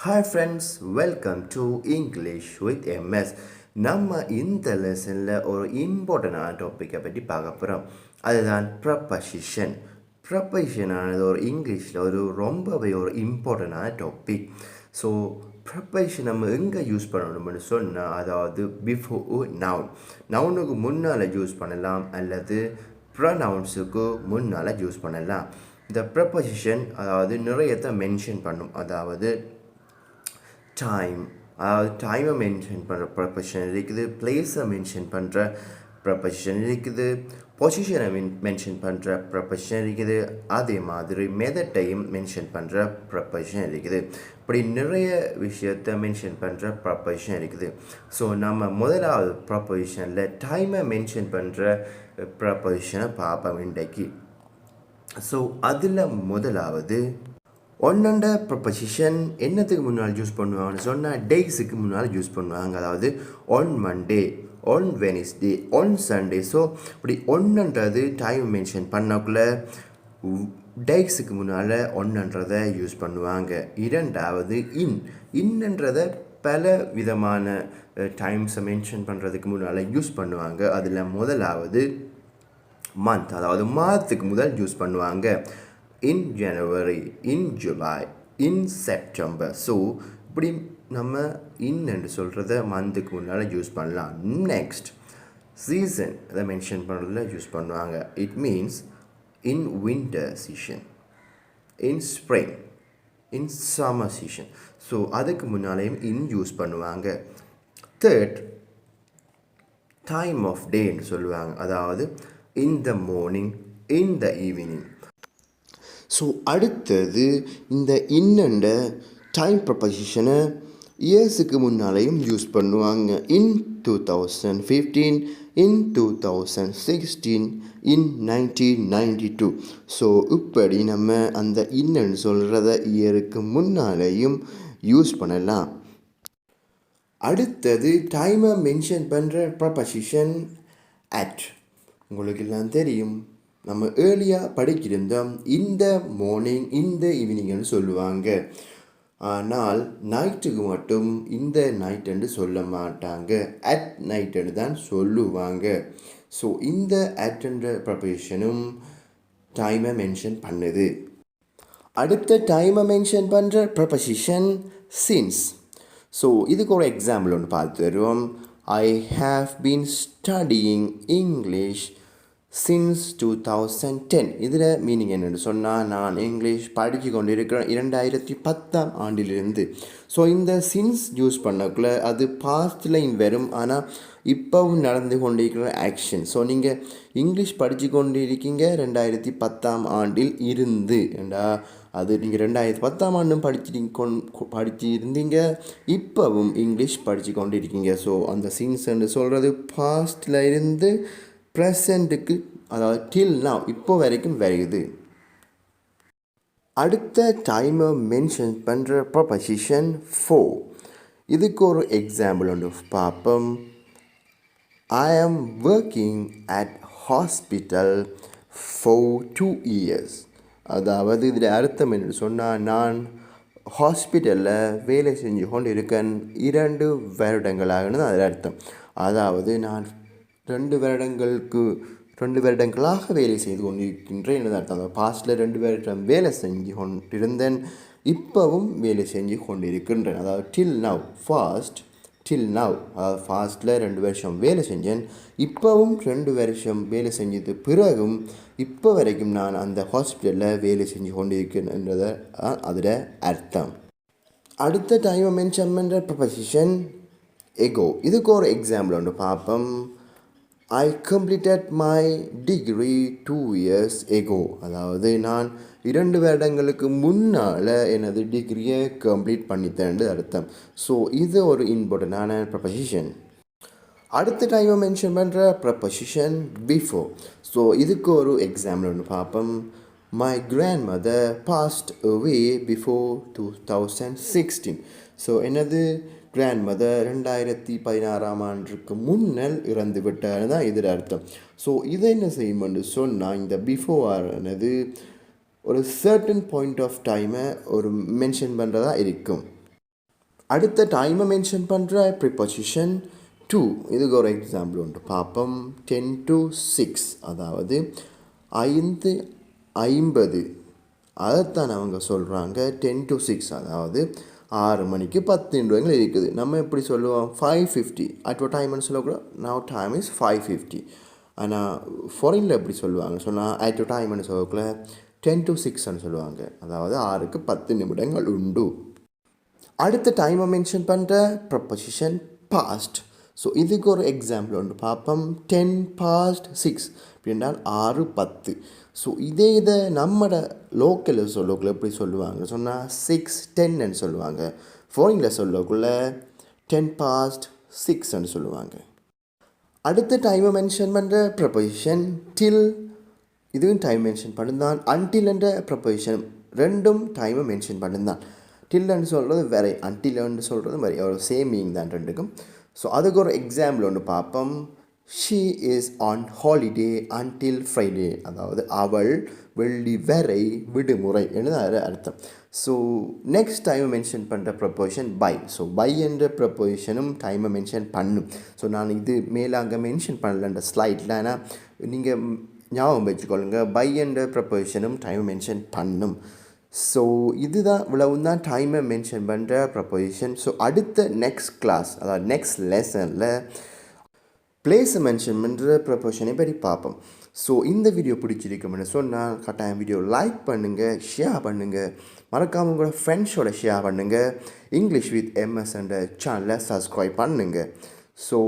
Hi friends, welcome to English with MS. நம்ம இந்த லெசனில் ஒரு இம்பார்ட்டண்டான டாப்பிக்கை பற்றி பார்க்க போகிறோம். அதுதான் ப்ரப்பசிஷன். ப்ரப்பசிஷன் ஆனது ஒரு இங்கிலீஷில் ரொம்பவே ஒரு இம்பார்ட்டண்டான டாபிக். ஸோ ப்ரப்பசிஷன் நம்ம எங்கே யூஸ் பண்ணணும்னு சொன்னால், அதாவது பிஃபோர் நவுன், நவுனுக்கு முன்னால் யூஸ் பண்ணலாம் அல்லது ப்ரனவுன்ஸுக்கு முன்னால் யூஸ் பண்ணலாம். இந்த ப்ரப்பசிஷன் அதாவது நிறையத்தை மென்ஷன் பண்ணும். அதாவது டைம், அதாவது டைமை மென்ஷன் பண்ணுற ப்ரப்போசிஷன் இருக்குது, பிளேஸை மென்ஷன் பண்ணுற ப்ரப்போசிஷன் இருக்குது, பொசிஷனை மென்ஷன் பண்ணுற ப்ரப்போசிஷன் இருக்குது, அதே மாதிரி மெத்தட்டையும் மென்ஷன் பண்ணுற ப்ரப்போசிஷன் இருக்குது. இப்படி நிறைய விஷயத்தை மென்ஷன் பண்ணுற ப்ரப்போசிஷன் இருக்குது. ஸோ நம்ம முதலாவது ப்ரப்போசிஷனில் டைமை மென்ஷன் பண்ணுற ப்ரப்போசிஷனை பார்ப்போம் இன்றைக்கு. ஸோ அதில் முதலாவது ஒன்னண்ட ப்ரப்போசிஷன் என்னத்துக்கு முன்னால் யூஸ் பண்ணுவாங்கன்னு சொன்னால் டேஸுக்கு முன்னால் யூஸ் பண்ணுவாங்க. அதாவது one Monday, one Wednesday, one Sunday. So இப்படி ஒன்றுன்றது டைம் மென்ஷன் பண்ணக்குள்ள டேஸுக்கு முன்னால் ஒன்றுன்றதை யூஸ் பண்ணுவாங்க. இரண்டாவது இன்னன்றதை பல விதமான டைம்ஸை மென்ஷன் பண்ணுறதுக்கு முன்னால் யூஸ் பண்ணுவாங்க. அதில் முதலாவது மந்த், அதாவது மாதத்துக்கு முதல் யூஸ் பண்ணுவாங்க. in January, in July, in September. So இப்படி நம்ம என்று சொல்கிறத மந்த்துக்கு முன்னால் யூஸ் பண்ணலாம். நெக்ஸ்ட் சீசன், அதை மென்ஷன் பண்ணுறதுல யூஸ் பண்ணுவாங்க. It means in winter season, in spring, in summer season. So அதுக்கு முன்னாலேயும் யூஸ் பண்ணுவாங்க. தேர்ட் டைம் ஆஃப் டேன்னு சொல்லுவாங்க. அதாவது in the morning, in the evening. So அடுத்தது இந்த இன்னண்ட டைம் ப்ரப்போசிஷனை இயர்ஸுக்கு முன்னாலேயும் யூஸ் பண்ணுவாங்க. இன் 2015, இன் 2016, இன் 1992. ஸோ இப்படி நம்ம அந்த இன்னன்னு சொல்கிறத இயருக்கு முன்னாலேயும் யூஸ் பண்ணலாம். அடுத்தது டைமை மென்ஷன் பண்ணுற ப்ரப்போசிஷன் அட். உங்களுக்கு எல்லாம் தெரியும், நம்ம ஏர்லியாக படிக்கிருந்தோம் இந்த மார்னிங், இந்த ஈவினிங்னு சொல்லுவாங்க. ஆனால் நைட்டுக்கு மட்டும் இந்த நைட்டுன்னு சொல்ல மாட்டாங்க, அட் நைட்டுன்னு தான் சொல்லுவாங்க. ஸோ இந்த அட்ன்ற ப்ரப்போசிஷனும் டைமை மென்ஷன் பண்ணுது. அடுத்த டைமை மென்ஷன் பண்ணுற ப்ரப்போசிஷன் சின்ஸ். ஸோ இதுக்கு ஒரு எக்ஸாம்பிள் ஒன்று பார்த்து வருவோம். I have been studying English since 2010. இதில் மீனிங் என்னென்னு சொன்னால், நான் இங்கிலீஷ் படித்து கொண்டு இருக்கிறேன் 2010ஆம் ஆண்டிலிருந்து. ஸோ இந்த சின்ஸ் யூஸ் பண்ணக்குள்ள அது பாஸ்டில் வரும், ஆனால் இப்போவும் நடந்து கொண்டிருக்கிற ஆக்ஷன். ஸோ நீங்கள் இங்கிலீஷ் படித்து கொண்டு இருக்கீங்க 2010ஆம் ஆண்டில் இருந்து, அது நீங்கள் 2010ஆம் ஆண்டும் படித்து இருந்தீங்க, இப்போவும் இங்கிலீஷ் படித்து கொண்டு இருக்கீங்க. ஸோ அந்த சின்ஸ் என்று சொல்கிறது பாஸ்டில் இருந்து ப்ரெசண்ட்டுக்கு, அதாவது டில் நவ், இப்போ வரைக்கும் வருது. அடுத்த டைமை மென்ஷன் பண்ணுற ப்ரப்போசிஷன் ஃபோர். இதுக்கு ஒரு எக்ஸாம்பிள் ஒன்று பார்ப்போம். I am working at hospital for 2 years. அதாவது இதில் அர்த்தம் என்று சொன்னால், நான் ஹாஸ்பிட்டலில் வேலை செஞ்சு கொண்டு இருக்கேன் 2 வருடங்களாகனு தான் அதில் அர்த்தம். அதாவது நான் 2 வருடங்களாக வேலை செய்து கொண்டிருக்கின்றேன் என்று அர்த்தம். அந்த பாஸ்டில் 2 வருடம் வேலை செஞ்சு கொண்டிருந்தேன், இப்போவும் வேலை செஞ்சு கொண்டிருக்கின்றேன். அதாவது டில் நவ், டில் நவ், அதாவது ஃபாஸ்ட்டில் 2 வருஷம் வேலை செஞ்சேன், இப்போவும் 2 வருஷம் வேலை செஞ்சது பிறகும் இப்போ வரைக்கும் நான் அந்த ஹாஸ்பிட்டலில் வேலை செஞ்சு கொண்டிருக்கேன் என்றதை அதில் அர்த்தம். அடுத்த டைமை மென்ஷன் பண்ணுற ப்ரப்போசிஷன் எகோ. இதுக்கு ஒரு எக்ஸாம்பிள் ஒன்று பார்ப்போம். I completed my degree 2 years ago. அதாவது நான் 2 வருடங்களுக்கு முன்னால் எனது டிகிரியை கம்ப்ளீட் பண்ணித்தேன் அர்த்தம். ஸோ இது ஒரு இம்பார்ட்டண்டான ப்ரப்போசிஷன். அடுத்த டைமை மென்ஷன் பண்ணுற ப்ரப்போசிஷன் பிஃபோர். ஸோ இதுக்கு ஒரு எக்ஸாம்பிள் ஒன்று பார்ப்போம். My grandmother passed away before 2016. So எனது கிராண்ட் மதர் 2016ஆம் ஆண்டுக்கு முன்னல் இறந்து விட்டார் தான் இதில் அர்த்தம். ஸோ இதை என்ன செய்யும்னு சொன்னால், இந்த பிஃபோர் ஆனது ஒரு சர்டன் பாயிண்ட் ஆஃப் டைமை ஒரு மென்ஷன் பண்ணுறதா இருக்கும். அடுத்த டைமை மென்ஷன் பண்ணுற ப்ரிப்போசிஷன் டூ. இதுக்கு ஒரு எக்ஸாம்பிள் உண்டு பார்ப்போம். 10 to 6, அதாவது 5:50. அதைத்தான் அவங்க சொல்கிறாங்க 10 to 6, அதாவது 6 மணிக்கு 10 நிமிடங்கள் இருக்குது. நம்ம எப்படி சொல்லுவோம்? 5:50 அட் ஒரு டைம்னு சொல்லக்கூடாது. Now time is 5:50. ஆனால் ஃபாரினில் எப்படி சொல்லுவாங்க சொன்னால் அட் ஒரு டைம்னு சொல்லக்குள்ள 10 to 6ன்னு சொல்லுவாங்க. அதாவது 6க்கு 10 நிமிடங்கள் உண்டு. அடுத்த டைமை மென்ஷன் பண்ணுற ப்ரப்போசிஷன் பாஸ்ட். ஸோ இதுக்கு ஒரு எக்ஸாம்பிள் ஒன்று பார்ப்போம். 10 past 6 அப்படின்றால் 6:10. ஸோ இதை நம்மட லோக்கலில் சொல்லக்குள்ள எப்படி சொல்லுவாங்க சொன்னால் 6:10ன்னு சொல்லுவாங்க. ஃபாரினில் சொல்லக்குள்ள 10 past 6ன்னு சொல்லுவாங்க. அடுத்த டைமை மென்ஷன் பண்ணுற ப்ரப்போசிஷன் டில். இதுவும் டைம் மென்ஷன் பண்ணுதான். அன்டில் என்ற ப்ரப்போசிஷன் ரெண்டும் டைமை மென்ஷன் பண்ணுதான். டில்ன்னு சொல்கிறது வேறு, அன்டில்ன்னு சொல்கிறது வேறு, ஒரு சேம் மீனிங் தான் ரெண்டுக்கும். ஸோ அதுக்கு ஒரு எக்ஸாம்பிள் ஒன்று பார்ப்போம். She is on holiday until Friday, அதாவது அவள் வெள்ளி வரை விடுமுறை என்று அர்த்தம். ஸோ நெக்ஸ்ட் டைமை மென்ஷன் பண்ணுற ப்ரப்போசிஷன் பை. ஸோ பை என்ற ப்ரப்போசிஷனும் டைமை மென்ஷன் பண்ணும். ஸோ நான் இது மேலே அங்கே மென்ஷன் பண்ணலன்ற ஸ்லைடில், ஆனால் நீங்கள் ஞாபகம் வச்சுக்கொள்ளுங்க, பை என்ற ப்ரப்போசிஷனும் டைமை மென்ஷன் பண்ணும். ஸோ இதுதான் இவ்வளவு தான் டைமை மென்ஷன் பண்ணுற ப்ரப்போசிஷன். ஸோ அடுத்த நெக்ஸ்ட் கிளாஸ், அதாவது நெக்ஸ்ட் லெசனில் பிளேஸை மென்ஷன் பண்ணுற ப்ரப்போசிஷனை பற்றி பார்ப்போம். ஸோ இந்த வீடியோ பிடிச்சிருக்கும்னு சொன்னால் கட்டாயம் வீடியோ லைக் பண்ணுங்கள், ஷேர் பண்ணுங்கள், மறக்காமல் உங்களோட ஃப்ரெண்ட்ஸோட ஷேர் பண்ணுங்கள். இங்கிலீஷ் வித் எம்எஸ் என்ற சேனலை சப்ஸ்கிரைப் பண்ணுங்கள். ஸோ